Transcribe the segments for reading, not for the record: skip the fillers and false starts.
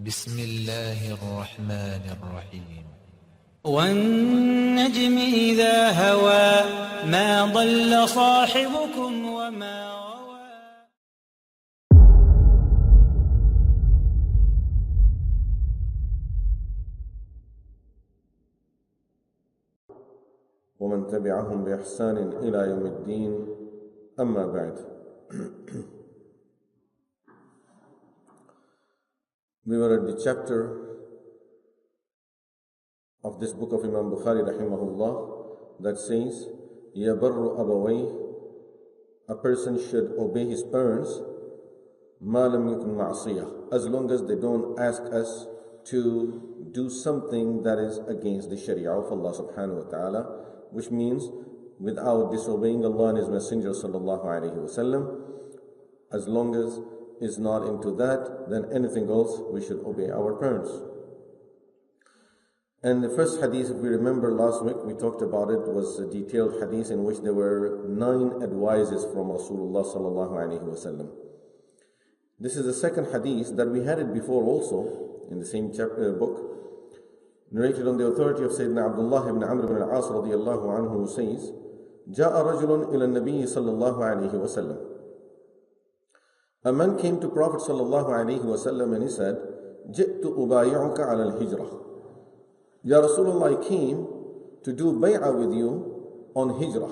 بسم الله الرحمن الرحيم والنجم إذا هوى ما ضل صاحبكم وما غوى. ومن تبعهم بإحسان إلى يوم الدين أما بعد. We were at the chapter of this book of Imam Bukhari rahimahullah that says يَبَرُّ أَبَوَيْهِ, a person should obey his parents مَا لَمْ يَكُنْ مَعْصِيَةً, as long as they don't ask us to do something that is against the Sharia of Allah subhanahu wa ta'ala, which means without disobeying Allah and His Messenger sallallahu alayhi wa sallam. As long as is not into that, then anything else we should obey our parents. And the first hadith, if we remember last week, we talked about it, was a detailed hadith in which there were 9 advices from Rasulullah sallallahu alayhi wa sallam. This is the second hadith that we had it before also in the same chapter book, narrated on the authority of Sayyidina Abdullah ibn Amr ibn al-As radiyallahu anhu, who says, جاء رجل إلى النبي صلى الله عليه وسلم. A man came to Prophet sallallahu alayhi wa sallam and he said, جئت أبايعك على الهجرة. Ya Rasulullah, I came to do bay'ah with you on hijrah.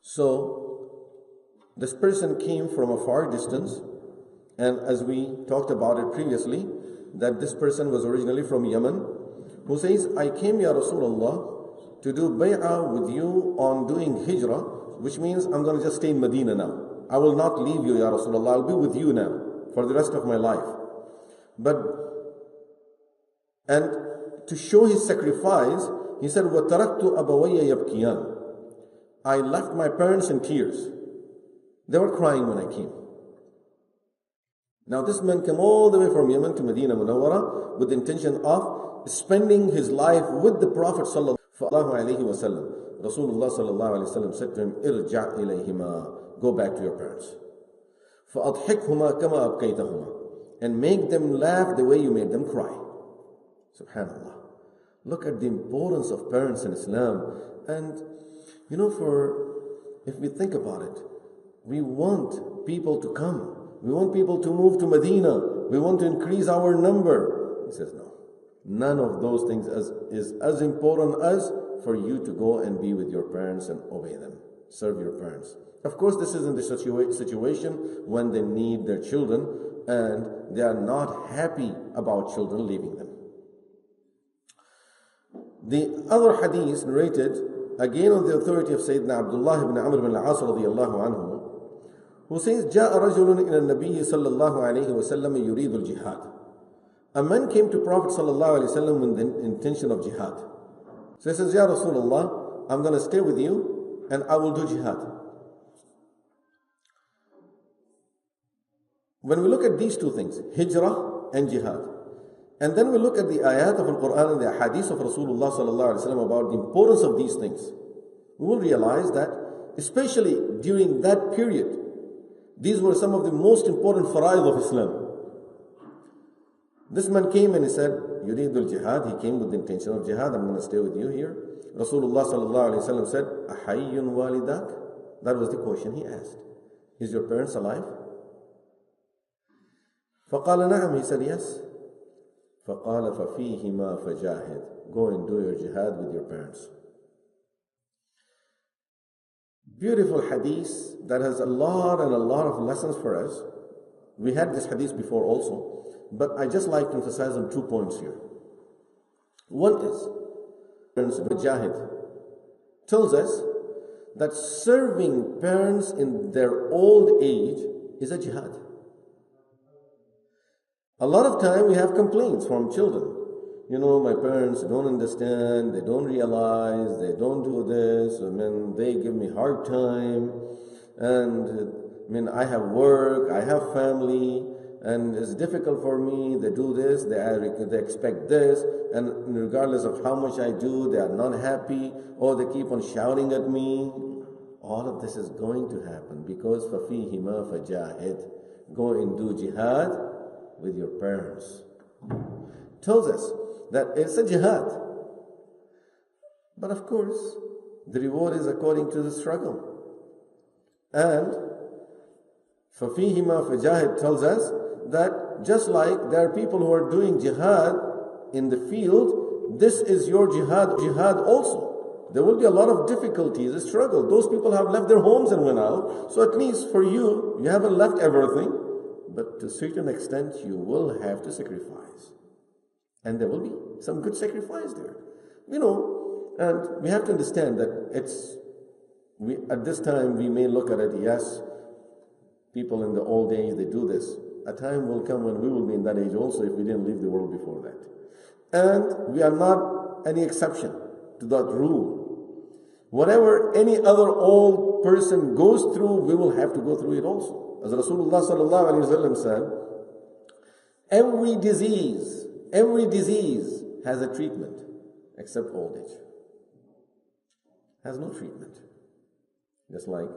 So this person came from a far distance, and as we talked about it previously, that this person was originally from Yemen, who says, I came, Ya Rasulullah, to do bay'ah with you on doing hijrah, which means I'm going to just stay in Medina now. I will not leave you, Ya Rasulullah. I'll be with you now for the rest of my life. And to show his sacrifice, he said, وَتَرَكْتُ أَبَوَيَّ يَبْكِيَانِ. I left my parents in tears. They were crying when I came. Now this man came all the way from Yemen to Medina Munawwara with the intention of spending his life with the Prophet sallallahu alayhi wa sallam. Rasulullah sallallahu alayhi wa sallam said to him, إِرْجَعْ إِلَيْهِمَا, go back to your parents. فَأَضْحِكْهُمَا كَمَا أَبْكَيْتَهُمَا, and make them laugh the way you made them cry. Subhanallah. Look at the importance of parents in Islam. And if we think about it, we want people to come. We want people to move to Medina. We want to increase our number. He says, no. None of those things is as important as for you to go and be with your parents and obey them. Serve your parents. Of course, this isn't the situation when they need their children and they are not happy about children leaving them. The other hadith narrated, again on the authority of Sayyidina Abdullah ibn Amr ibn al-As radiyallahu anhu, who says, جاء رجل إلى النبي صلى الله عليه وسلم يريد الجهاد. A man came to Prophet sallallahu alayhi wa sallam with the intention of jihad. So he says, Ya Rasulullah, I'm going to stay with you and I will do jihad. When we look at these two things, hijrah and jihad, and then we look at the ayat of Al-Quran and the hadith of Rasulullah sallallahu alayhi wa sallam about the importance of these things, we will realize that especially during that period, these were some of the most important fara'id of Islam. This man came and he said, Yuridul jihad. He came with the intention of jihad. I'm going to stay with you here. Rasulullah sallallahu alayhi wa sallam said, Ahayyun walidak? That was the question he asked. Is your parents alive? فَقَالَ نَعَمْ. He said, yes. فَقَالَ فَفِيهِمَا فَجَاهِدْ. Go and do your jihad with your parents. Beautiful hadith that has a lot of lessons for us. We had this hadith before also, but I just like to emphasize on 2 points here. One is, Mujahid tells us that serving parents in their old age is a jihad. A lot of time we have complaints from children. My parents don't understand, they don't realize, they don't do this, they give me hard time, and I have work, I have family, and it's difficult for me, they do this, they expect this, and regardless of how much I do, they are not happy, or they keep on shouting at me. All of this is going to happen because فَفِيهِمَا فَجَاهِدْ. Go and do jihad with your parents. tells us that it's a jihad. But of course, the reward is according to the struggle. And فَفِيهِمَا فَجَاهِد tells us that just like there are people who are doing jihad in the field, this is your jihad also. There will be a lot of difficulties, a struggle. Those people have left their homes and went out. So at least for you, you haven't left everything. But to a certain extent, you will have to sacrifice. And there will be some good sacrifice there. And we have to understand that at this time, we may look at it, yes, people in the old age, they do this. A time will come when we will be in that age also if we didn't leave the world before that. And we are not any exception to that rule. Whatever any other old person goes through, we will have to go through it also. As Rasulullah sallallahu alaihi wasallam said, every disease has a treatment except old age. Has no treatment. Just like,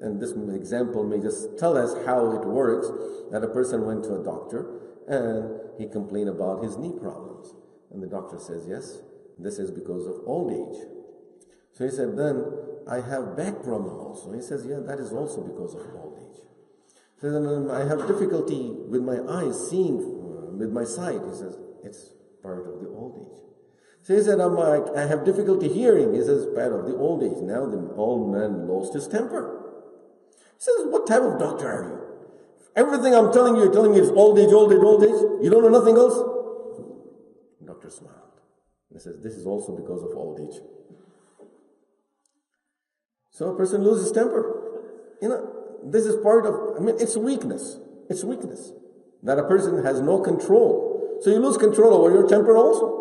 and this example may just tell us how it works, that a person went to a doctor and he complained about his knee problems. And the doctor says, yes, this is because of old age. So he said, then I have back problem also. He says, yeah, that is also because of old age. He says, and I have difficulty with my eyes, seeing with my sight. He says, it's part of the old age. So he said, I have difficulty hearing. He says, part of the old age. Now the old man lost his temper. He says, what type of doctor are you? Everything I'm telling you, you're telling me it's old age, old age, old age. You don't know nothing else? The doctor smiled. He says, this is also because of old age. So a person loses temper. This is part of, it's weakness. It's weakness. That a person has no control. So you lose control over your temper also.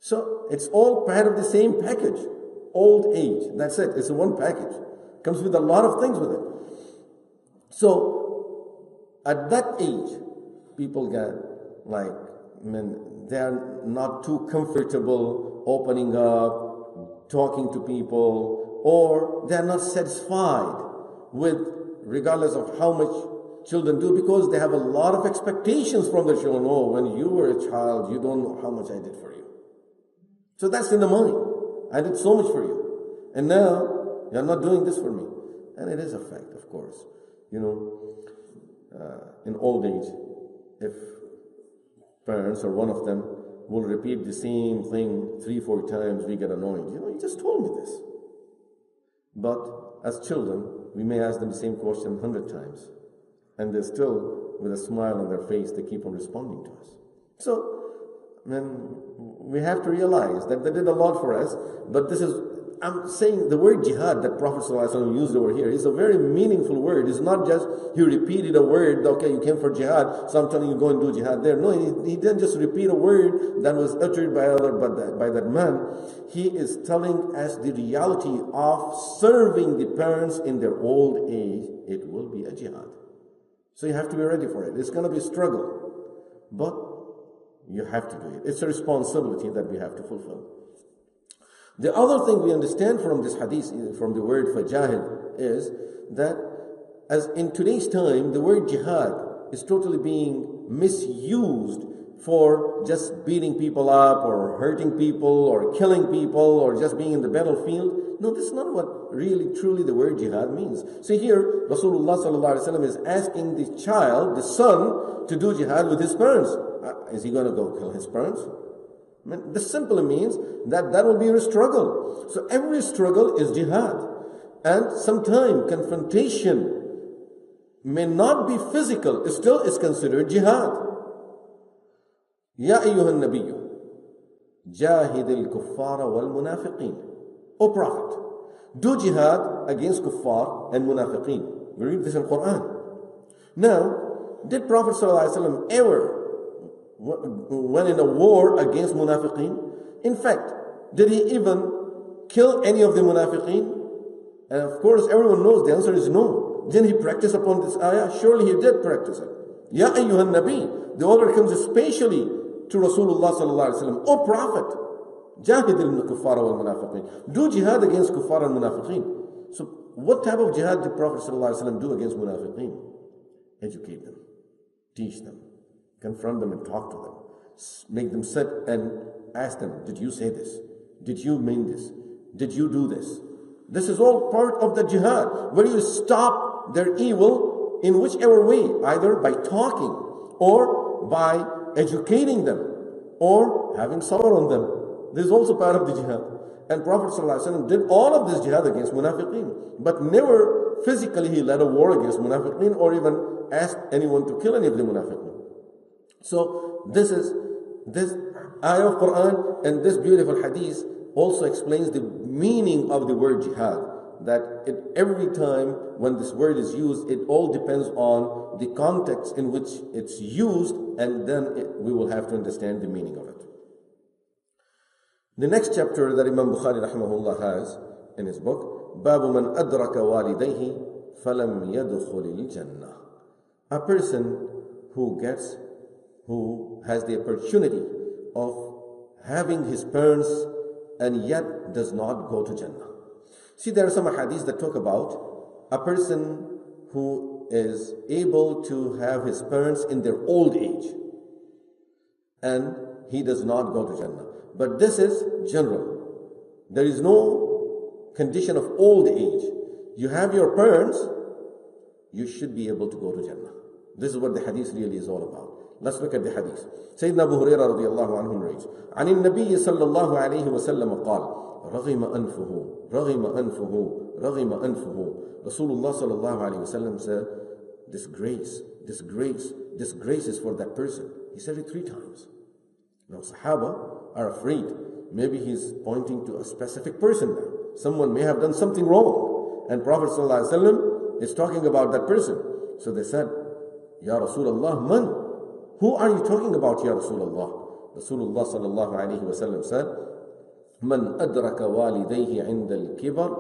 So it's all part of the same package. Old age. That's it. It's one package. Comes with a lot of things with it. So at that age, people get they're not too comfortable opening up, talking to people, or they're not satisfied with, regardless of how much children do, because they have a lot of expectations from their children. Oh, when you were a child, you don't know how much I did for you. So that's in the mind. I did so much for you. And now, you're not doing this for me. And it is a fact, of course. In old age, if parents or one of them will repeat the same thing 3-4 times, we get annoyed. You just told me this. But as children, we may ask them the same question 100 times. And they're still, with a smile on their face, they keep on responding to us. So, we have to realize that they did a lot for us, but I'm saying the word jihad that Prophet ﷺ used over here is a very meaningful word. It's not just he repeated a word, okay, you came for jihad, so I'm telling you go and do jihad there. No, he didn't just repeat a word that was uttered by that man. He is telling us the reality of serving the parents in their old age. It will be a jihad. So you have to be ready for it. It's going to be a struggle, but you have to do it. It's a responsibility that we have to fulfill. The other thing we understand from this hadith, from the word fajahid, is that as in today's time, the word jihad is totally being misused for just beating people up or hurting people or killing people or just being in the battlefield. No, this is not what really truly the word jihad means. So here, Rasulullah ﷺ is asking the child, the son, to do jihad with his parents. Is he going to go kill his parents? This simply means that will be a struggle. So every struggle is jihad. And sometimes confrontation may not be physical, it still is considered jihad. Ya ayyuhan nabiyyu, jahidil kuffara wal munafiqeen. O Prophet, do jihad against kuffar and munafiqeen. We read this in Quran. Now, did Prophet ﷺ ever went in a war against munafiqeen? In fact, did he even kill any of the munafiqeen? And of course, everyone knows the answer is no. Didn't he practice upon this ayah? Surely he did practice it. Ya ayyuhan nabi. The order comes especially to Rasulullah sallallahu alaihi wasallam. O Prophet, jahidil kuffara wal munafiqeen. Do jihad against kuffar and munafiqeen. So what type of jihad did Prophet sallallahu alaihi wasallam do against munafiqeen? Educate them, teach them, Confront them and talk to them. Make them sit and ask them, did you say this? Did you mean this? Did you do this? This is all part of the jihad, where you stop their evil in whichever way, either by talking or by educating them or having sabr on them. This is also part of the jihad. And Prophet ﷺ did all of this jihad against munafiqeen, but never physically he led a war against munafiqeen or even asked anyone to kill any of the munafiqeen. So this ayah of Quran and this beautiful hadith also explains the meaning of the word jihad. That every time when this word is used, it all depends on the context in which it's used, and then we will have to understand the meaning of it. The next chapter that Imam Bukhari rahimahullah has in his book, باب من أدرك والديه فلم يدخل الجنة. A person who has the opportunity of having his parents and yet does not go to Jannah. See, there are some hadiths that talk about a person who is able to have his parents in their old age and he does not go to Jannah. But this is general. There is no condition of old age. You have your parents, you should be able to go to Jannah. This is what the hadith really is all about. Let's look at the hadith. Sayyidina Abu Hurairah radiyallahu anhu narrates, عن النبي صلى الله عليه وسلم قال رغم أنفه رغم أنفه رغم أنفه. Rasulullah sallallahu alayhi wasallam said, disgrace, disgrace, disgrace is for that person. He said it 3 times. Now Sahaba are afraid. Maybe he's pointing to a specific person now. Someone may have done something wrong. And Prophet sallallahu alayhi wasallam is talking about that person. So they said, Ya Rasulullah, man? Who are you talking about, Ya Rasulullah? Rasulullah sallallahu alayhi wasallam said, من أدرك والديه عند الكبر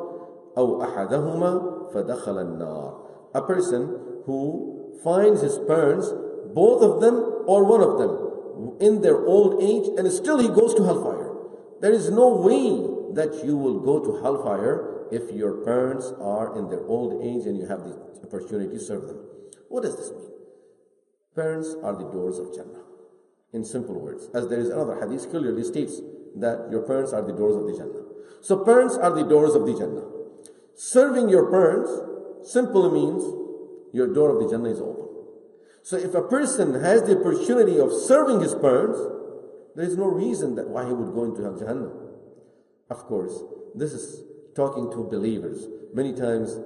أو أحدهما فدخل النار. A person who finds his parents, both of them or one of them, in their old age, and still he goes to hellfire. There is no way that you will go to hellfire if your parents are in their old age and you have the opportunity to serve them. What does this mean? Parents are the doors of Jannah. In simple words, as there is another hadith clearly states that your parents are the doors of the Jannah. So parents are the doors of the Jannah. Serving your parents simply means your door of the Jannah is open. So if a person has the opportunity of serving his parents, there is no reason that why he would go into Jannah. Of course, this is talking to believers. Many times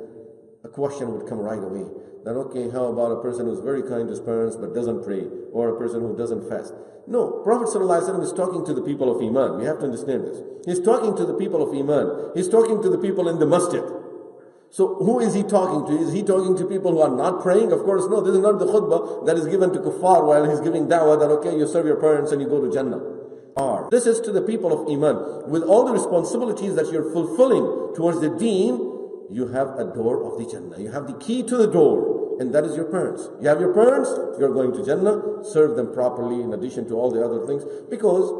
a question would come right away. That, okay, how about a person who's very kind to his parents but doesn't pray, or a person who doesn't fast? No, Prophet ﷺ is talking to the people of Iman. We have to understand this. He's talking to the people of Iman. He's talking to the people in the masjid. So who is he talking to? Is he talking to people who are not praying? Of course, no. This is not the khutbah that is given to kuffar while he's giving da'wah that, okay, you serve your parents and you go to Jannah. This is to the people of Iman. With all the responsibilities that you're fulfilling towards the deen, you have a door of the Jannah. You have the key to the door, and that is your parents. You have your parents, you're going to Jannah. Serve them properly in addition to all the other things, because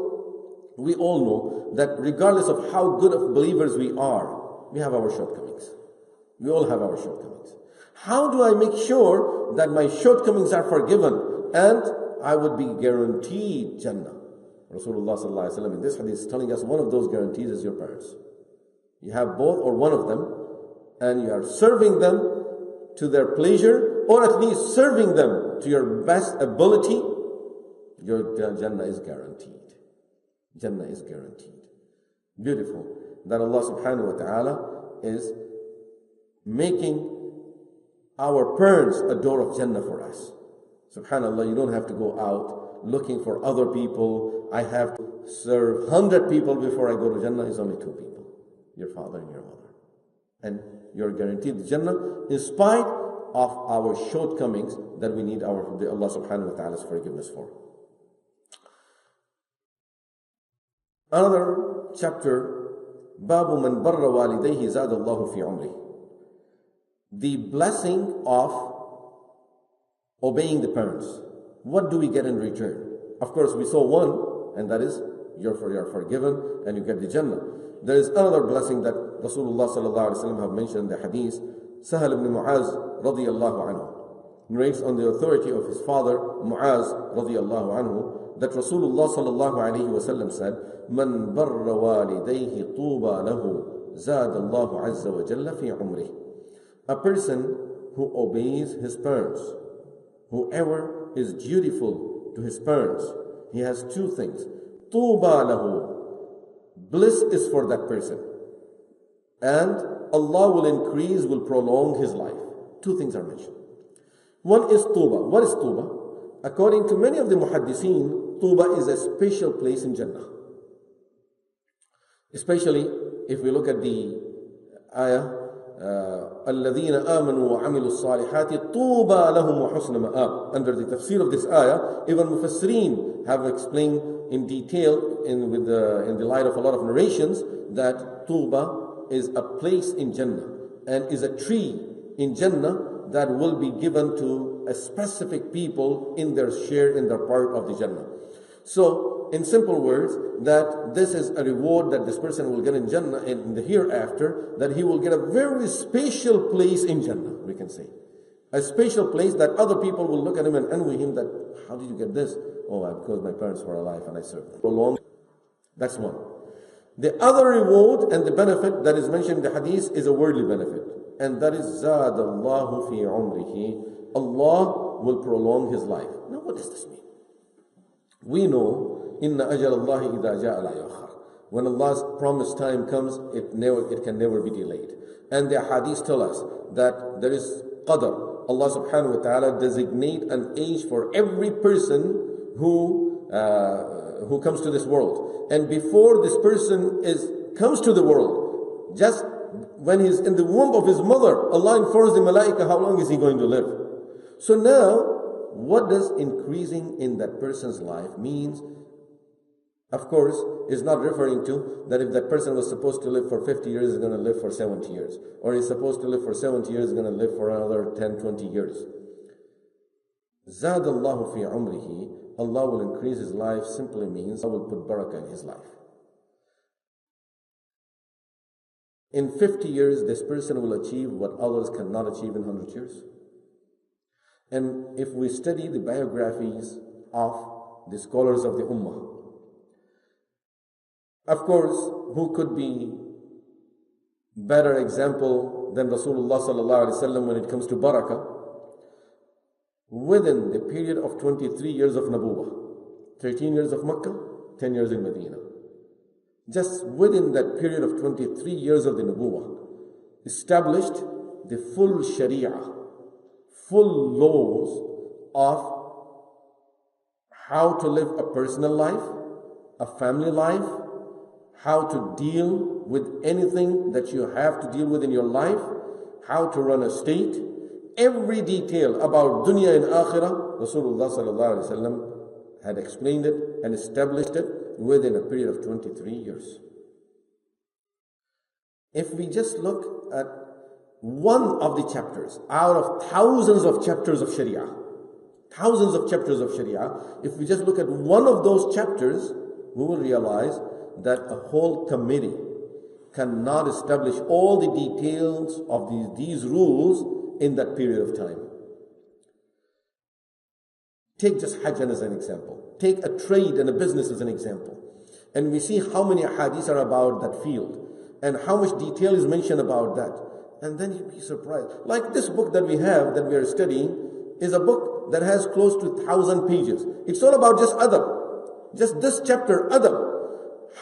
we all know that regardless of how good of believers we are, we have our shortcomings. We all have our shortcomings. How do I make sure that my shortcomings are forgiven and I would be guaranteed Jannah? Rasulullah sallallahu alaihi wasallam in this hadith is telling us one of those guarantees is your parents. You have both or one of them, and you are serving them to their pleasure, or at least serving them to your best ability, your Jannah is guaranteed. Jannah is guaranteed. Beautiful that Allah subhanahu wa ta'ala is making our parents a door of Jannah for us. Subhanallah, you don't have to go out looking for other people. I have to serve 100 people before I go to Jannah. It's only 2 people, your father and your mother. And you're guaranteed Jannah in spite of our shortcomings that we need Allah subhanahu wa ta'ala's forgiveness for. Another chapter, Babu man barra walidayhi zadallahu fi umri. The blessing of obeying the parents. What do we get in return? Of course, we saw one, and that is you're forgiven and you get the Jannah. There is another blessing that Rasulullah sallallahu alaihi wasallam have mentioned in the hadith. Sahal ibn Mu'az radiyallahu anhu. narrates on the authority of his father Muaz radiyallahu anhu that Rasulullah sallallahu alayhi wa sallam said, "Man barra walidayhi tuba lahu zad Allahu azza wa jalla fi umrih." A person who obeys his parents, whoever is dutiful to his parents, he has two things. Tuba lahu, bliss is for that person, and Allah will increase, will prolong his life. Two things are mentioned. One is Tuba. What is Tuba? According to many of the muhaddiseen, Tuba is a special place in Jannah. Especially if we look at the ayah, الَّذِينَ آمَنُوا وَعَمِلُوا الصَّالِحَاتِ طُوبَى لَهُمْ وَحُسْنَ مَآبٍ. Under the tafsir of this ayah, even Mufassireen have explained in detail in the light of a lot of narrations that Tuba is a place in Jannah and is a tree in Jannah that will be given to a specific people in their share, in their part of the Jannah. So, in simple words, that this is a reward that this person will get in Jannah in the hereafter, that he will get a very special place in Jannah, we can say. A special place that other people will look at him and envy him that, how did you get this? Oh, because my parents were alive and I served them. Prolonged. That's one. The other reward and the benefit that is mentioned in the hadith is a worldly benefit. And that is زَادَ اللَّهُ فِي عُمْرِهِ. Allah will prolong his life. Now what does this mean? We know, إِنَّ أَجَلَ اللَّهِ إِذَا جَاءَ لَا يُؤَخَّرُ. When Allah's promised time comes, it can never be delayed. And the hadith tell us that there is qadr. Allah subhanahu wa ta'ala designate an age for every person who comes to this world. And before this person comes to the world, just when he's in the womb of his mother, Allah informs the malaika how long is he going to live. So now, what does increasing in that person's life means? Of course, is not referring to that if that person was supposed to live for 50 years, is going to live for 70 years. Or is supposed to live for 70 years, is going to live for another 10, 20 years. زَادَ اللَّهُ فِي عُمْرِهِ. Allah will increase his life simply means Allah will put barakah in his life. In 50 years, this person will achieve what others cannot achieve in 100 years. And if we study the biographies of the scholars of the Ummah, of course, who could be better example than Rasulullah sallallahu alaihi wasallam when it comes to barakah? Within the period of 23 years of Nabuwah, 13 years of Makkah, 10 years in Medina. Just within that period of 23 years of the Nabuwah, established the full Sharia, full laws of how to live a personal life, a family life, how to deal with anything that you have to deal with in your life, how to run a state, every detail about dunya and akhirah, Rasulullah sallallahu alaihi wasallam had explained it and established it within a period of 23 years. If we just look at one of the chapters out of thousands of chapters of Sharia, if we just look at one of those chapters, we will realize that a whole committee cannot establish all the details of these rules in that period of time. Take just Hajj as an example. Take a trade and a business as an example. And we see how many hadiths are about that field and how much detail is mentioned about that. And then you'd be surprised. Like this book that we have, that we are studying, is a book that has close to 1,000 pages. It's all about just adab. Just this chapter, adab.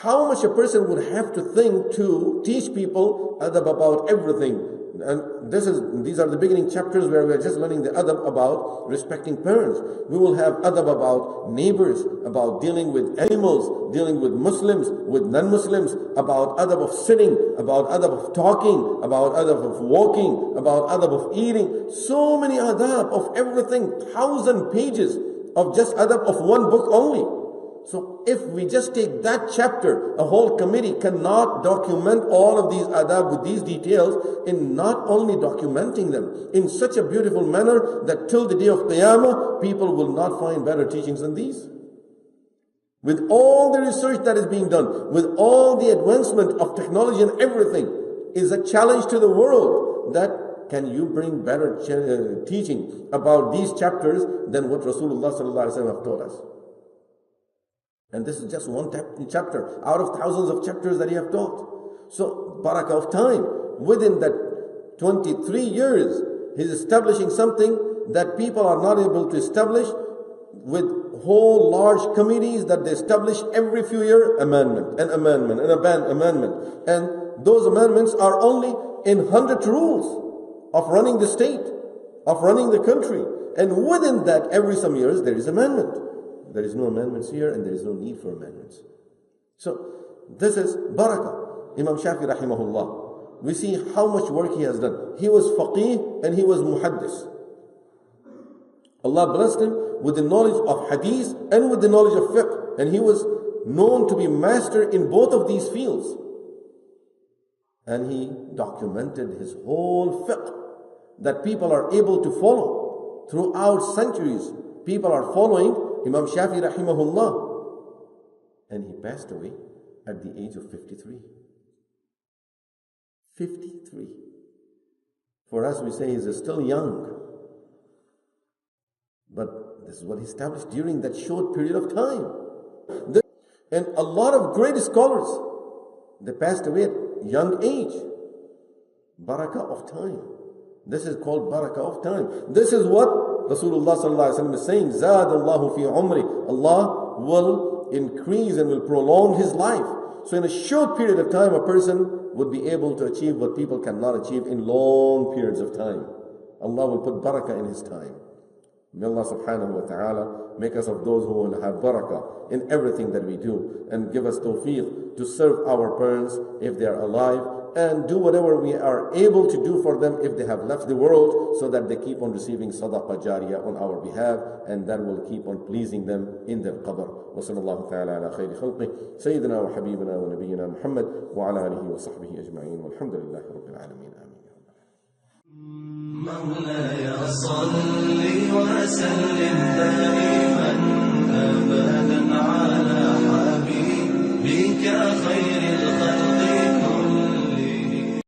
How much a person would have to think to teach people adab about everything. And these are the beginning chapters where we are just learning the adab about respecting parents. We will have adab about neighbors, about dealing with animals, dealing with Muslims, with non-Muslims, about adab of sitting, about adab of talking, about adab of walking, about adab of eating. So many adab of everything, 1,000 pages of just adab of one book only. So if we just take that chapter, a whole committee cannot document all of these adab with these details, in not only documenting them in such a beautiful manner that till the day of Qiyamah, people will not find better teachings than these. With all the research that is being done, with all the advancement of technology and everything, is a challenge to the world that can you bring better teaching about these chapters than what Rasulullah sallallahu alaihi wasallam have taught us? And this is just one chapter out of thousands of chapters that he have taught. So, barakah of time. Within that 23 years, he's establishing something that people are not able to establish, with whole large committees that they establish every few years, amendment, and amendment, and amendment. And those amendments are only in 100 rules of running the state, of running the country. And within that, every some years, there is amendment. There is no amendments here, and there is no need for amendments. So, this is barakah. Imam Shafi rahimahullah. We see how much work he has done. He was faqih and he was muhaddis. Allah blessed him with the knowledge of hadith and with the knowledge of fiqh. And he was known to be master in both of these fields. And he documented his whole fiqh that people are able to follow. Throughout centuries, people are following Imam Shafi rahimahullah. And he passed away at the age of 53. 53. For us, we say he's still young. But this is what he established during that short period of time. And a lot of great scholars, they passed away at young age. Barakah of time. This is called barakah of time. This is what Rasulullah sallallahu alaihi wasallam is saying. Zadallahu fi umri. Allah will increase and will prolong his life. So in a short period of time, a person would be able to achieve what people cannot achieve in long periods of time. Allah will put barakah in his time. May Allah subhanahu wa ta'ala make us of those who will have barakah in everything that we do, and give us tawfiq to serve our parents if they are alive, and do whatever we are able to do for them if they have left the world, so that they keep on receiving sadaqah jariyah on our behalf, and that will keep on pleasing them in their qabr. Wa sallallahu ta'ala ala khayri khalqi sayyidina wa habibina wa nabiyyina Muhammad wa ala alihi wa sahbihi ajma'in walhamdulillahi rabbil alamin. Amin. مولاي صل وسلم دائما أبدا